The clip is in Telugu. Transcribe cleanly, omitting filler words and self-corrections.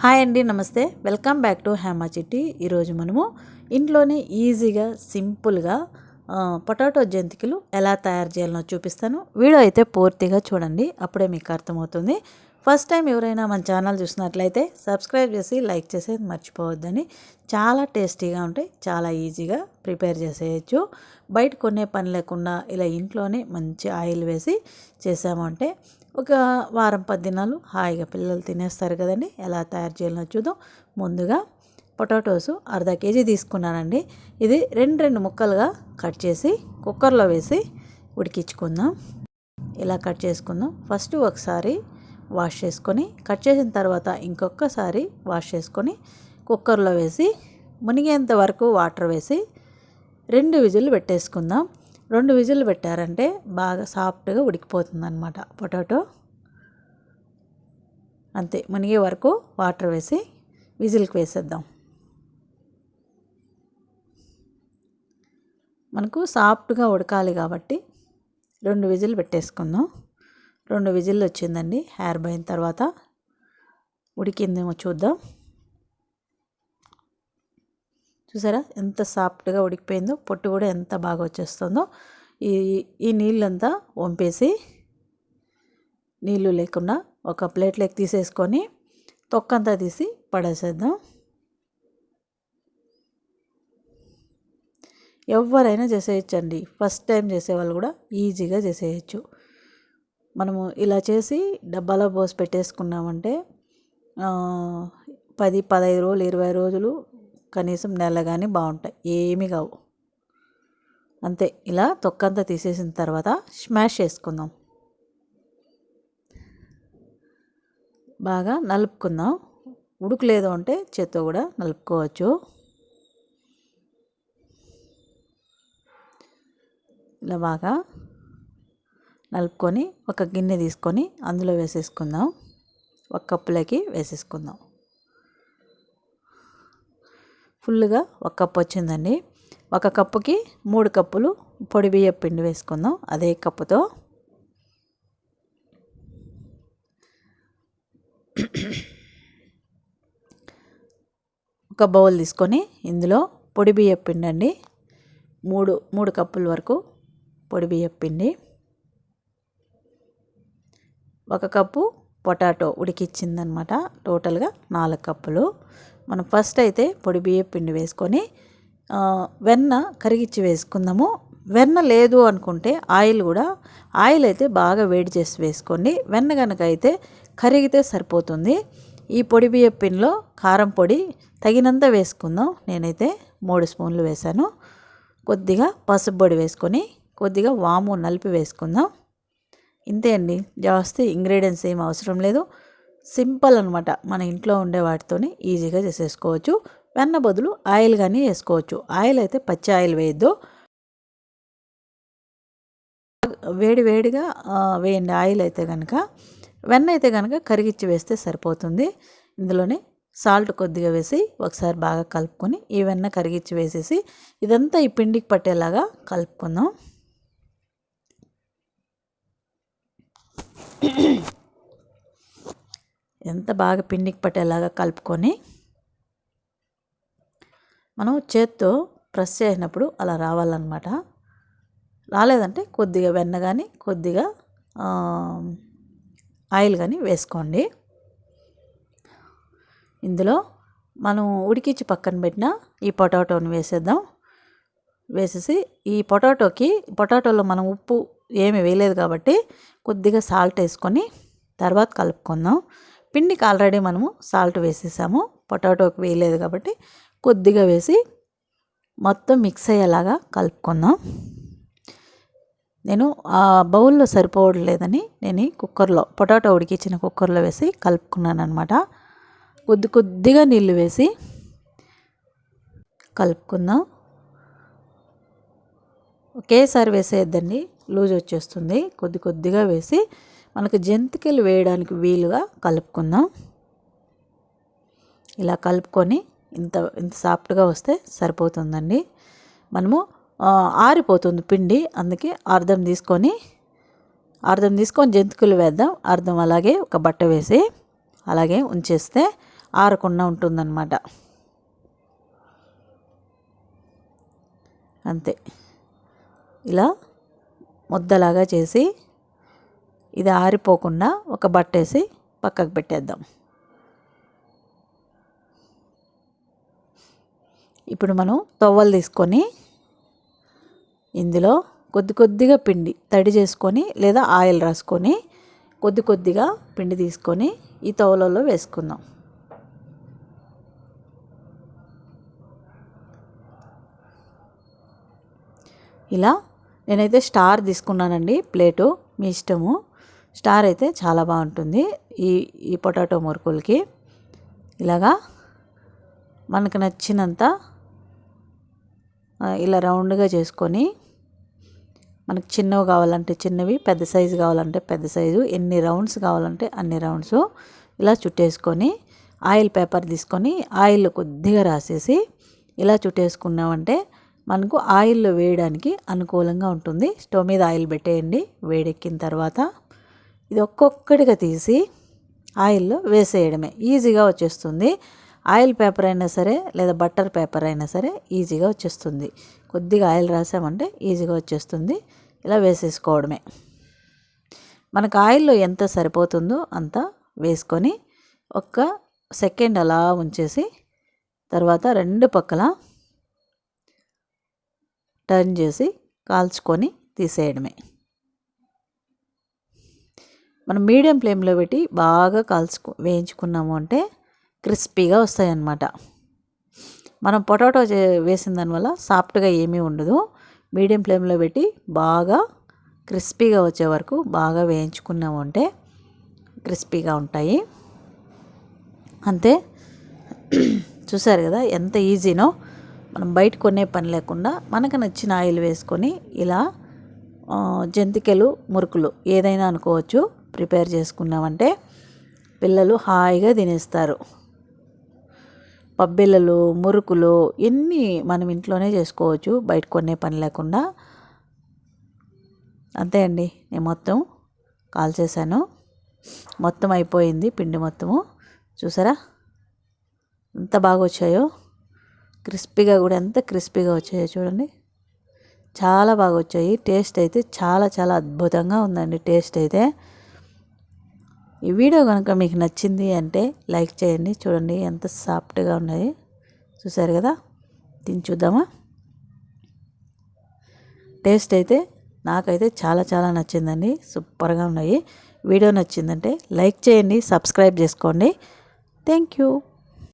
హాయ్ అండి, నమస్తే. వెల్కమ్ బ్యాక్ టు హేమ చిట్టి. ఈరోజు మనము ఇంట్లోనే ఈజీగా సింపుల్గా పొటాటో జంతికలు ఎలా తయారు చేయాలో చూపిస్తాను. వీడియో అయితే పూర్తిగా చూడండి, అప్పుడే మీకు అర్థమవుతుంది. ఫస్ట్ టైం ఎవరైనా మన ఛానల్ చూసినట్లయితే సబ్స్క్రైబ్ చేసి లైక్ చేసేది మర్చిపోవద్దని. చాలా టేస్టీగా ఉంటాయి, చాలా ఈజీగా ప్రిపేర్ చేసేయచ్చు. బయట కొనే పని లేకుండా ఇలా ఇంట్లోనే మంచి ఆయిల్ వేసి చేసామంటే ఒక వారం 10 దినాలు హాయిగా పిల్లలు తినేస్తారు కదండి. ఎలా తయారు చేయాలో చూద్దాం. ముందుగా పొటాటోస్ అర్ధ కేజీ తీసుకున్నానండి. ఇది రెండు ముక్కలుగా కట్ చేసి కుక్కర్లో వేసి ఉడికించుకుందాం. ఇలా కట్ చేసుకుందాం. ఫస్ట్ ఒకసారి వాష్ చేసుకొని, కట్ చేసిన తర్వాత ఇంకొకసారి వాష్ చేసుకొని కుక్కర్లో వేసి మునిగేంత వరకు వాటర్ వేసి 2 విజిల్లు పెట్టేసుకుందాం. 2 విజిల్లు పెట్టారంటే బాగా సాఫ్ట్గా ఉడికిపోతుంది అన్నమాట పొటాటో. అంతే, మునిగే వరకు వాటర్ వేసి విజిల్కి వేసేద్దాం. మనకు సాఫ్ట్గా ఉడకాలి కాబట్టి 2 విజిల్లు పెట్టేసుకుందాం. 2 విజిల్లు వచ్చిందండి. హెయిర్ పోయిన తర్వాత ఉడికిందేమో చూద్దాం. చూసారా ఎంత సాఫ్ట్గా ఉడికిపోయిందో, పొట్టు కూడా ఎంత బాగా వచ్చేస్తుందో. ఈ నీళ్ళంతా వంపేసి నీళ్ళు లేకుండా ఒక ప్లేట్లోకి తీసేసుకొని తొక్కంతా తీసి పడేసేద్దాం. ఎవరైనా చేసేయచ్చండి. ఫస్ట్ టైం చేసేవాళ్ళు కూడా ఈజీగా చేసేయచ్చు. మనము ఇలా చేసి డబ్బాలో పోసి పెట్టేసుకున్నామంటే 10, 15 రోజులు, 20 రోజులు, కనీసం నెల కానీ బాగుంటాయి, ఏమీ కావు. అంతే, ఇలా తొక్కంతా తీసేసిన తర్వాత స్మాష్ చేసుకుందాం. బాగా నలుపుకుందాం. ఉడకలేదు అంటే చేత్తో కూడా నలుపుకోవచ్చు. ఇలా బాగా నలుపుకొని ఒక గిన్నె తీసుకొని అందులో వేసేసుకుందాం. ఒక కప్పులోకి వేసేసుకుందాం. ఫుల్గా 1 కప్పు వచ్చిందండి. 1 కప్పుకి 3 కప్పులు పొడి బియ్యం పిండి వేసుకుందాం. అదే కప్పుతో ఒక బౌల్ తీసుకొని ఇందులో పొడి బియ్యం పిండి అండి, 3 కప్పుల వరకు పొడి బియ్యం పిండి, 1 కప్పు పొటాటో ఉడికిచ్చిందనమాట. టోటల్గా 4 కప్పులు. మనం ఫస్ట్ అయితే పొడి బియ్యం పిండి వేసుకొని వెన్న కరిగిచ్చి వేసుకుందాము. వెన్న లేదు అనుకుంటే ఆయిల్ అయితే బాగా వేడి చేసి వేసుకోండి. వెన్న కనుక అయితే కరిగితే సరిపోతుంది. ఈ పొడి బియ్యం పిండిలో కారం పొడి తగినంత వేసుకుందాం. నేనైతే 3 స్పూన్లు వేసాను. కొద్దిగా పసుపు పొడి వేసుకొని కొద్దిగా వాము నలిపి వేసుకుందాం. ఇంతే అండి, జాస్తి ఇంగ్రీడియంట్స్ ఏం అవసరం లేదు. సింపుల్ అనమాట. మన ఇంట్లో ఉండే వాటితోనే ఈజీగా చేసేసుకోవచ్చు. వెన్న బదులు ఆయిల్ కానీ వేసుకోవచ్చు. ఆయిల్ అయితే పచ్చి ఆయిల్ వేయద్దు, వేడిగా వేయండి. ఆయిల్ అయితే కనుక, వెన్న అయితే కనుక కరిగిచ్చి వేస్తే సరిపోతుంది. ఇందులోనే సాల్ట్ కొద్దిగా వేసి ఒకసారి బాగా కలుపుకొని ఈ వెన్న కరిగిచ్చి వేసేసి ఇదంతా ఈ పిండికి పట్టేలాగా కలుపుకుందాం. ఎంత బాగా పిండికి పట్టేలాగా కలుపుకొని మనం చేత్తో ప్రెస్ చేసినప్పుడు అలా రావాలన్నమాట. రాలేదంటే కొద్దిగా వెన్న కానీ కొద్దిగా ఆయిల్ కానీ వేసుకోండి. ఇందులో మనం ఉడికించి పక్కన పెట్టిన ఈ పొటాటోని వేసేద్దాం. వేసేసి ఈ పొటాటోలో మనం ఉప్పు ఏమి వేయలేదు కాబట్టి కొద్దిగా సాల్ట్ వేసుకొని తర్వాత కలుపుకుందాం. పిండికి ఆల్రెడీ మనము సాల్ట్ వేసేసాము, పొటాటోకి వేయలేదు కాబట్టి కొద్దిగా వేసి మొత్తం మిక్స్ అయ్యేలాగా కలుపుకుందాం. నేను ఆ బౌల్లో సరిపోవట్లేదని నేను కుక్కర్లో పొటాటో ఉడికించిన కుక్కర్లో వేసి కలుపుకున్నాను అనమాట. కొద్దిగా నీళ్ళు వేసి కలుపుకుందాం. ఒకేసారి వేసేద్దండి, లూజ్ వచ్చేస్తుంది. కొద్దిగా వేసి మనకు జంతికలు వేయడానికి వీలుగా కలుపుకుందాం. ఇలా కలుపుకొని ఇంత సాఫ్ట్గా వస్తే సరిపోతుందండి. మనము ఆరిపోతుంది పిండి, అందుకే అర్ధం తీసుకొని జంతికలు వేద్దాం. అర్ధం అలాగే ఒక బట్ట వేసి అలాగే ఉంచేస్తే ఆరకుండా ఉంటుందన్నమాట. అంతే, ఇలా ముద్దలాగా చేసి ఇది ఆరిపోకుండా ఒక బట్టేసి పక్కకు పెట్టేద్దాం. ఇప్పుడు మనం తవ్వలు తీసుకొని ఇందులో కొద్దిగా పిండి తడి చేసుకొని లేదా ఆయిల్ రాసుకొని కొద్దిగా పిండి తీసుకొని ఈ తవ్వలలో వేసుకుందాం. ఇలా నేనైతే స్టార్ తీసుకున్నానండి ప్లేటు, మీ ఇష్టము. స్టార్ అయితే చాలా బాగుంటుంది ఈ పొటాటో మురుకులకి. ఇలాగా మనకు నచ్చినంత ఇలా రౌండ్గా చేసుకొని, మనకు చిన్నవి కావాలంటే చిన్నవి, పెద్ద సైజు కావాలంటే పెద్ద సైజు, ఎన్ని రౌండ్స్ కావాలంటే అన్ని రౌండ్స్ ఇలా చుట్టేసుకొని ఆయిల్ పేపర్ తీసుకొని ఆయిల్ కొద్దిగా రాసేసి ఇలా చుట్టేసుకున్నామంటే మనకు ఆయిల్లో వేయడానికి అనుకూలంగా ఉంటుంది. స్టవ్ మీద ఆయిల్ పెట్టేయండి. వేడెక్కిన తర్వాత ఇది ఒక్కొక్కటిగా తీసి ఆయిల్లో వేసేయడమే, ఈజీగా వచ్చేస్తుంది. ఆయిల్ పేపర్ అయినా సరే లేదా బట్టర్ పేపర్ అయినా సరే ఈజీగా వచ్చేస్తుంది. కొద్దిగా ఆయిల్ రాసామంటే ఈజీగా వచ్చేస్తుంది. ఇలా వేసేసుకోవడమే. మనకు ఆయిల్లో ఎంత సరిపోతుందో అంత వేసుకొని ఒక్క సెకండ్ అలా ఉంచేసి తర్వాత రెండు పక్కల టర్న్ చేసి కాల్చుకొని తీసేయడమే. మనం మీడియం ఫ్లేమ్లో పెట్టి బాగా వేయించుకున్నాము అంటే క్రిస్పీగా వస్తాయి అన్నమాట. మనం పొటాటో వేసిన దానివల్ల సాఫ్ట్గా ఏమీ ఉండదు. మీడియం ఫ్లేమ్లో పెట్టి బాగా క్రిస్పీగా వచ్చే వరకు బాగా వేయించుకున్నాము అంటే క్రిస్పీగా ఉంటాయి. అంతే, చూసారు కదా ఎంత ఈజీనో. మనం బయట కొనే పని లేకుండా మనకు నచ్చిన ఆయిల్ వేసుకొని ఇలా జంతికలు మురుకులు ఏదైనా అనుకోవచ్చు ప్రిపేర్ చేసుకున్నామంటే పిల్లలు హాయిగా తినేస్తారు. పబ్బిళ్ళలు, మురుకులు ఎన్ని మనం ఇంట్లోనే చేసుకోవచ్చు బయట కొనే పని లేకుండా. అంతే అండి, నేను మొత్తం కాల్చేసాను. మొత్తం అయిపోయింది పిండి మొత్తము. చూసారా ఎంత బాగా వచ్చాయో, క్రిస్పీగా కూడా ఎంత క్రిస్పీగా వచ్చాయో చూడండి, చాలా బాగా వచ్చాయి. టేస్ట్ అయితే చాలా చాలా అద్భుతంగా ఉందండి టేస్ట్ అయితే. ఈ వీడియో కనుక మీకు నచ్చింది అంటే లైక్ చేయండి. చూడండి ఎంత సాఫ్ట్గా ఉన్నాయి, చూసారు కదా. తిని చూద్దామా. టేస్ట్ అయితే నాకైతే చాలా చాలా నచ్చిందండి, సూపర్గా ఉన్నాయి. వీడియో నచ్చిందంటే లైక్ చేయండి, సబ్స్క్రైబ్ చేసుకోండి. Thank you.